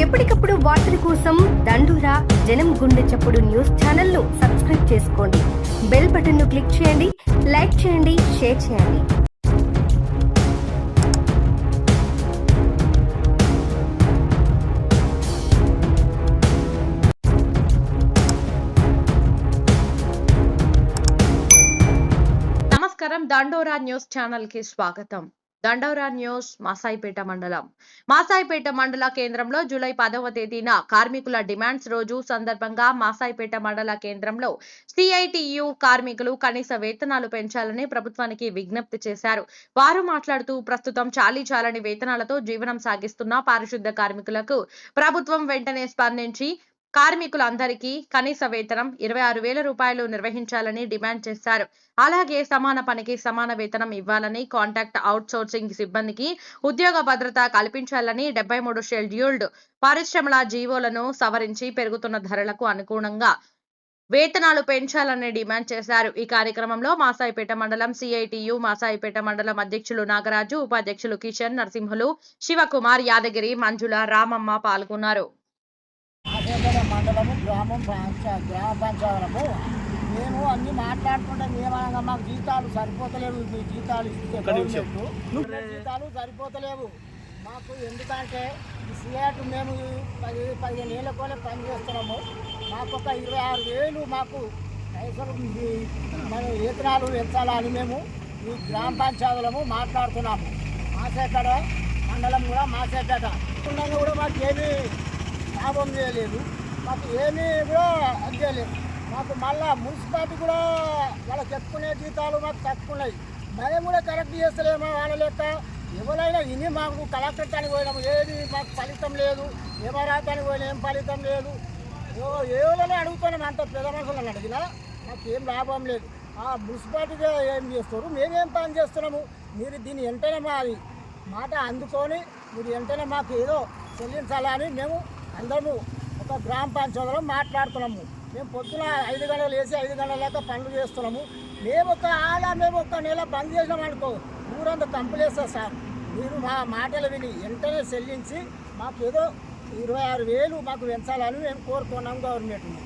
ఎప్పటికప్పుడు వార్తల కోసం దండోరా జనం గుండె చప్పుడు న్యూస్ ఛానల్ ను సబ్స్క్రైబ్ చేసుకోండి. బెల్ బటన్ ను క్లిక్ చేయండి, లైక్ చేయండి, షేర్ చేయండి. నమస్కారం. దండోరా న్యూస్ ఛానల్ కి స్వాగతం. దండోరా న్యూస్ మాసాయిపేట మండల కేంద్రంలో జూలై 10వ తేదీన కార్మికుల డిమాండ్స్ రోజు సందర్భంగా మాసాయిపేట మండల కేంద్రంలో సిఐటియు కార్మికులు కనీస వేతనాలు పెంచాలని ప్రభుత్వానికి విజ్ఞప్తి చేశారు. వారు మాట్లాడుతూ ప్రస్తుతం చాలీచాలని వేతనాలతో జీవనం సాగిస్తున్న పారిశుద్ధ కార్మికులకు ప్రభుత్వం వెంటనే స్పందించి కార్మికులందరికీ కనీస వేతనం 26,000 రూపాయలు నిర్వహించాలని డిమాండ్ చేశారు. అలాగే సమాన పనికి సమాన వేతనం ఇవ్వాలని, కాంట్రాక్ట్ అవుట్ సోర్సింగ్ సిబ్బందికి ఉద్యోగ భద్రత కల్పించాలని, 73 షెడ్యూల్డ్ పరిశ్రమల జీవోలను సవరించి పెరుగుతున్న ధరలకు అనుగుణంగా వేతనాలు పెంచాలని డిమాండ్ చేశారు. ఈ కార్యక్రమంలో మాసాయిపేట మండలం సిఐటియు మాసాయిపేట మండలం అధ్యక్షులు నాగరాజు, ఉపాధ్యక్షులు కిషన్, నరసింహులు, శివకుమార్, యాదగిరి, మంజుల, రామమ్మ పాల్గొన్నారు. మండలము గ్రామ పంచాయతీలము మేము అన్ని మాట్లాడుకుంటే మేమనగా మాకు జీతాలు సరిపోతలేవు. జీతాలు జీతాలు సరిపోతలేవు మాకు. ఎందుకంటే ఈ సిఐటి మేము 15 ఏళ్ళకోనే పని చేస్తున్నాము. మాకు ఒక 26,000 మాకు పైసలు మన వేతనాలు పెంచాలని మేము ఈ గ్రామ పంచాయతీలము మాట్లాడుతున్నాము. మాసేపేట మండలం కూడా మాసేపేట కూడా మాకు ఏమీ లాభం చేయలేదు. మాకు ఏమీ కూడా చేయలేదు. మాకు మళ్ళా మున్సిపాలిటీ కూడా వాళ్ళకి చెప్పుకునే జీతాలు మాకు తక్కువ ఉన్నాయి. మేము కూడా కరెక్ట్ చేస్తలేమో వాళ్ళ లెక్క. ఎవరైనా ఇన్ని మాకు కలెక్టర్ అని పోయినాము, ఏది మాకు ఫలితం లేదు. ఏమరాతానికి పోయినా ఏం ఫలితం లేదు. ఎవరైనా అడుగుతున్నాం, అంత పెద్ద మనుషులను అడిగినా మాకు ఏం లాభం లేదు. ఆ మున్సిపాలిటీగా ఏం చేస్తారు, మేమేం పని చేస్తున్నాము. మీరు దీన్ని వెంటనే మాది మాట అందుకొని మీరు వెంటనే మాకు ఏదో చెల్లించాలని మేము అందరము ఒక గ్రామ పంచాయతీలో మాట్లాడుతున్నాము. మేము పొద్దున 5 గంటలు వేసి 5 గంటల దాకా పనులు చేస్తున్నాము. మేము ఒక నెల బంద్ చేసినాం అనుకో, ఊరంతా కంపెలేస్తారు సార్. మీరు మా మాటలు విని వెంటనే చెల్లించి మాకు ఏదో 26,000 మాకు పెంచాలని మేము కోరుకున్నాం గవర్నమెంట్ని.